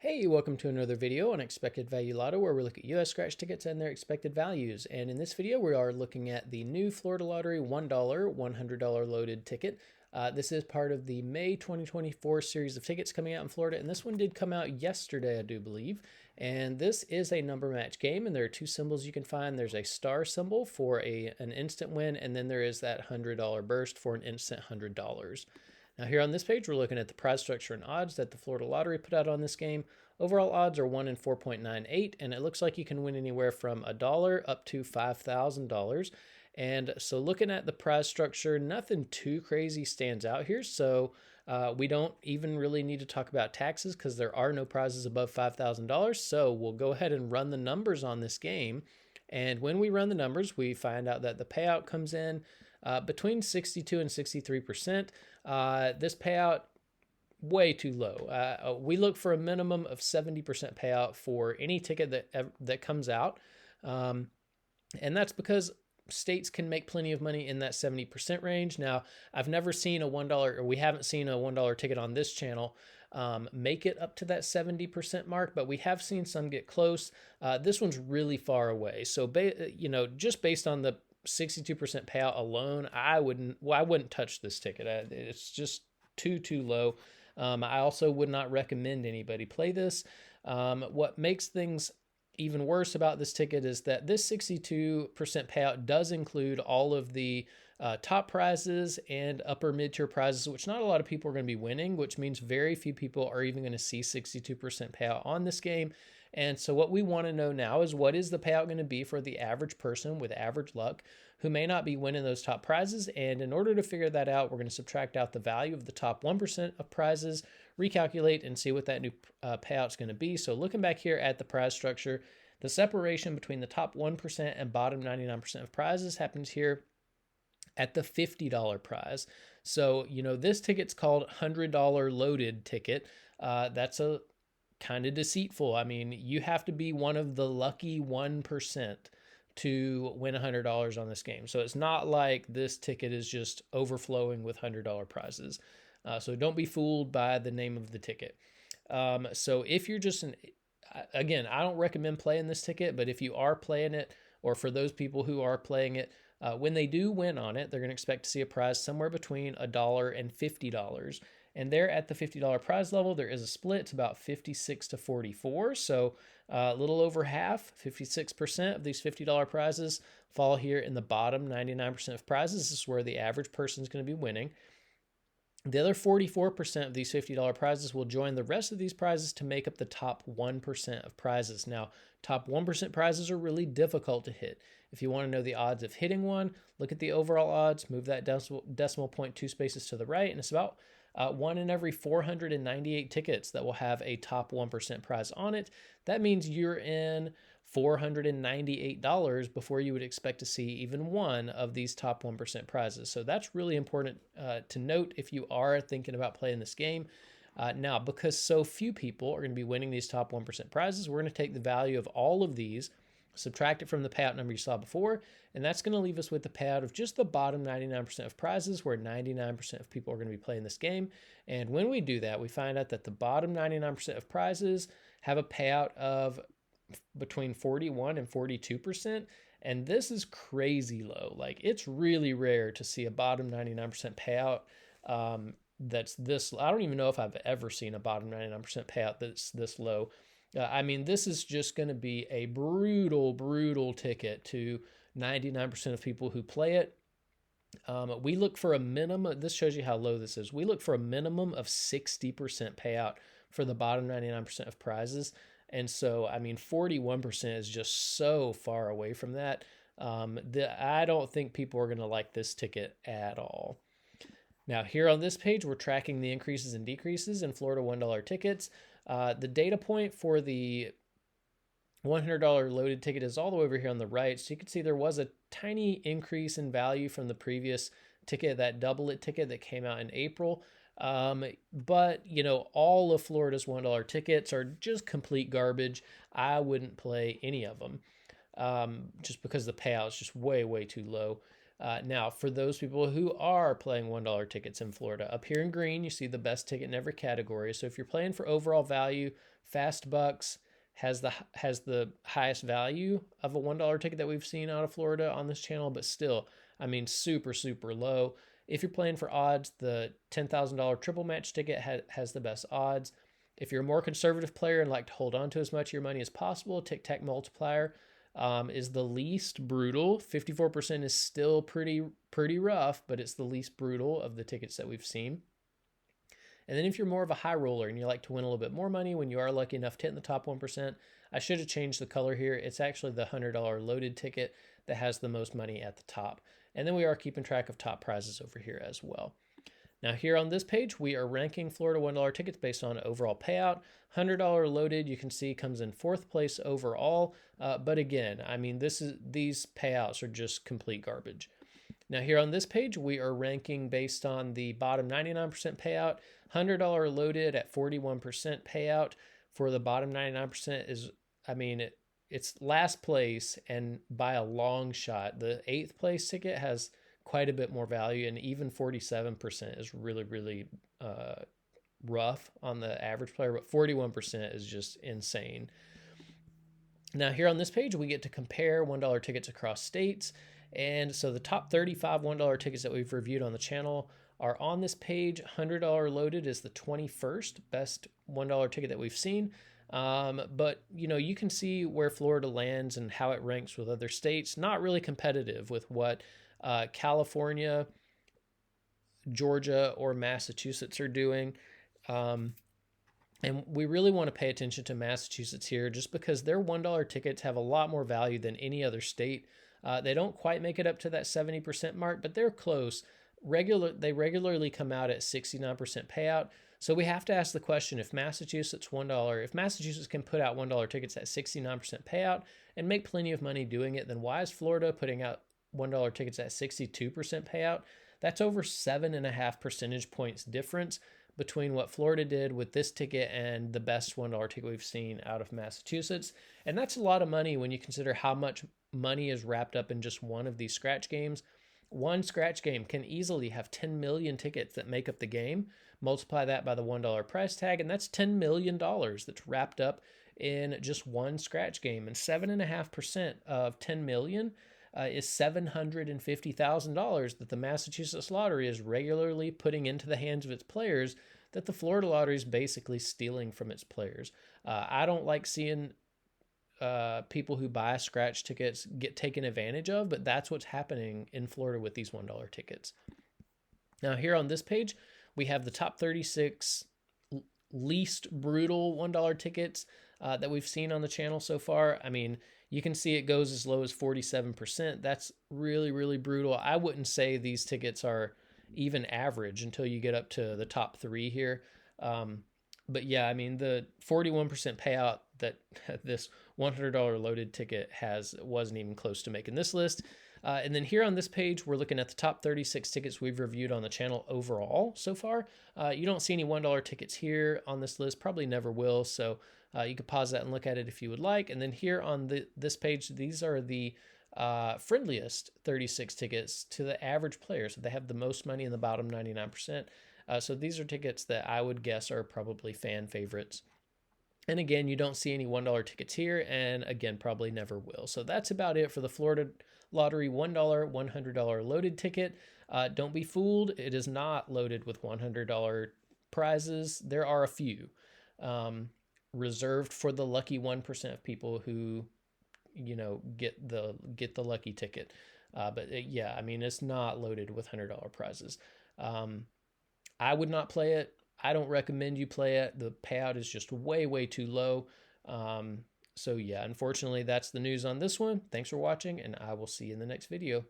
Hey, welcome to another video on Expected Value Lotto, where we look at US scratch tickets and their expected values. And in this video, we are looking at the new Florida Lottery $1, $100 loaded ticket. This is part of the May 2024 series of tickets coming out in Florida, and this one did come out yesterday, I do believe. And this is a number match game, and there are two symbols you can find. There's a star symbol for an instant win, and then there is that $100 burst for an instant $100. Now here on this page, we're looking at the prize structure and odds that the Florida Lottery put out on this game. Overall odds are 1 in 4.98, and it looks like you can win anywhere from $1 up to $5,000. And so looking at the prize structure, nothing too crazy stands out here. So we don't even really need to talk about taxes because there are no prizes above $5,000. So we'll go ahead and run the numbers on this game. And when we run the numbers, we find out that the payout comes in between 62 and 63%. This payout, way too low. We look for a minimum of 70% payout for any ticket that comes out. And that's because states can make plenty of money in that 70% range. Now, I've never seen a $1, or we haven't seen a $1 ticket on this channel make it up to that 70% mark, but we have seen some get close. This one's really far away. So, just based on the 62% payout alone, I wouldn't touch this ticket. It's just too low. I also would not recommend anybody play this. What makes things even worse about this ticket is that this 62% payout does include all of the top prizes and upper mid-tier prizes, which not a lot of people are going to be winning, which means very few people are even going to see 62% payout on this game. And so what we want to know now is, what is the payout going to be for the average person with average luck who may not be winning those top prizes? And in order to figure that out, we're going to subtract out the value of the top 1% of prizes, recalculate, and see what that new payout is going to be. So looking back here at the prize structure, the separation between the top 1% and bottom 99% of prizes happens here at the $50 prize. So, this ticket's called $100 loaded ticket. That's a kind of deceitful. I mean, you have to be one of the lucky 1% to win $100 on this game. So it's not like this ticket is just overflowing with $100 prizes. So don't be fooled by the name of the ticket. So if you're just again, I don't recommend playing this ticket, but if you are playing it, or for those people who are playing it, when they do win on it, they're going to expect to see a prize somewhere between $1 and $50. And there at the $50 prize level, there is a split. It's about 56 to 44. So a little over half, 56% of these $50 prizes fall here in the bottom 99% of prizes. This is where the average person is going to be winning. The other 44% of these $50 prizes will join the rest of these prizes to make up the top 1% of prizes. Now, top 1% prizes are really difficult to hit. If you want to know the odds of hitting one, look at the overall odds, move that decimal point 2 spaces to the right, and it's about 1 in every 498 tickets that will have a top 1% prize on it. That means you're in $498 before you would expect to see even one of these top 1% prizes. So that's really important to note if you are thinking about playing this game. Now, because so few people are going to be winning these top 1% prizes, we're going to take the value of all of these, subtract it from the payout number you saw before, and that's going to leave us with the payout of just the bottom 99% of prizes, where 99% of people are going to be playing this game. And when we do that, we find out that the bottom 99% of prizes have a payout of between 41 and 42%. And this is crazy low. Like, it's really rare to see a bottom 99% payout that's this. I don't even know if I've ever seen a bottom 99% payout that's this low. I mean, this is just going to be a brutal ticket to 99% of people who play it. We look for a minimum. This shows you how low this is. We look for a minimum of 60% payout for the bottom 99% of prizes. And so, I mean, 41% is just so far away from that. I don't think people are going to like this ticket at all. Now, here on this page, we're tracking the increases and decreases in Florida $1 tickets. The data point for the $100 loaded ticket is all the way over here on the right. So you can see there was a tiny increase in value from the previous ticket, that double it ticket that came out in April. But all of Florida's $1 tickets are just complete garbage. I wouldn't play any of them just because the payout is just way too low. Now, for those people who are playing $1 tickets in Florida, up here in green, you see the best ticket in every category. So if you're playing for overall value, Fast Bucks has the highest value of a $1 ticket that we've seen out of Florida on this channel, but still, I mean, super, super low. If you're playing for odds, the $10,000 triple match ticket has the best odds. If you're a more conservative player and like to hold on to as much of your money as possible, Tic Tac Multiplier is the least brutal. 54% is still pretty rough, but it's the least brutal of the tickets that we've seen. And then if you're more of a high roller and you like to win a little bit more money when you are lucky enough to hit in the top 1%, I should have changed the color here. It's actually the $100 loaded ticket that has the most money at the top. And then we are keeping track of top prizes over here as well. Now here on this page, we are ranking Florida $1 tickets based on overall payout. $100 loaded, you can see, comes in 4th place overall. But again, I mean, these payouts are just complete garbage. Now here on this page, we are ranking based on the bottom 99% payout. $100 loaded at 41% payout for the bottom 99% is, I mean, it's last place and by a long shot. The 8th place ticket has quite a bit more value, and even 47% is really, really rough on the average player, but 41% is just insane. Now here on this page, we get to compare $1 tickets across states. And so the top 35 $1 tickets that we've reviewed on the channel are on this page. $100 loaded is the 21st best $1 ticket that we've seen. But you know, you can see where Florida lands and how it ranks with other states. Not really competitive with what California, Georgia, or Massachusetts are doing. And we really want to pay attention to Massachusetts here just because their $1 tickets have a lot more value than any other state. They don't quite make it up to that 70% mark, but they're close. They regularly come out at 69% payout. So we have to ask the question, if Massachusetts can put out $1 tickets at 69% payout and make plenty of money doing it, then why is Florida putting out $1 tickets at 62% payout? That's over 7.5 percentage points difference between what Florida did with this ticket and the best $1 ticket we've seen out of Massachusetts. And that's a lot of money when you consider how much money is wrapped up in just one of these scratch games. One scratch game can easily have 10 million tickets that make up the game. Multiply that by the $1 price tag, and that's $10 million that's wrapped up in just one scratch game. And 7.5% of 10 million is $750,000 that the Massachusetts Lottery is regularly putting into the hands of its players that the Florida Lottery is basically stealing from its players. I don't like seeing people who buy scratch tickets get taken advantage of, but that's what's happening in Florida with these $1 tickets. Now here on this page, we have the top 36 least brutal $1 tickets that we've seen on the channel so far. I mean, you can see it goes as low as 47%. That's really, really brutal. I wouldn't say these tickets are even average until you get up to the top 3 here. But yeah, I mean, the 41% payout that this $100 loaded ticket wasn't even close to making this list. And then here on this page, we're looking at the top 36 tickets we've reviewed on the channel overall so far. You don't see any $1 tickets here on this list, probably never will. So you could pause that and look at it if you would like. And then here on this page, these are the friendliest 36 tickets to the average player. So they have the most money in the bottom 99%. So these are tickets that I would guess are probably fan favorites. And again, you don't see any $1 tickets here, and again, probably never will. So that's about it for the Florida Lottery $1, $100 loaded ticket. Don't be fooled. It is not loaded with $100 prizes. There are a few reserved for the lucky 1% of people who, you know, get the lucky ticket. But yeah, I mean, it's not loaded with $100 prizes. I would not play it. I don't recommend you play it. The payout is just way, way too low. So yeah, unfortunately, that's the news on this one. Thanks for watching, and I will see you in the next video.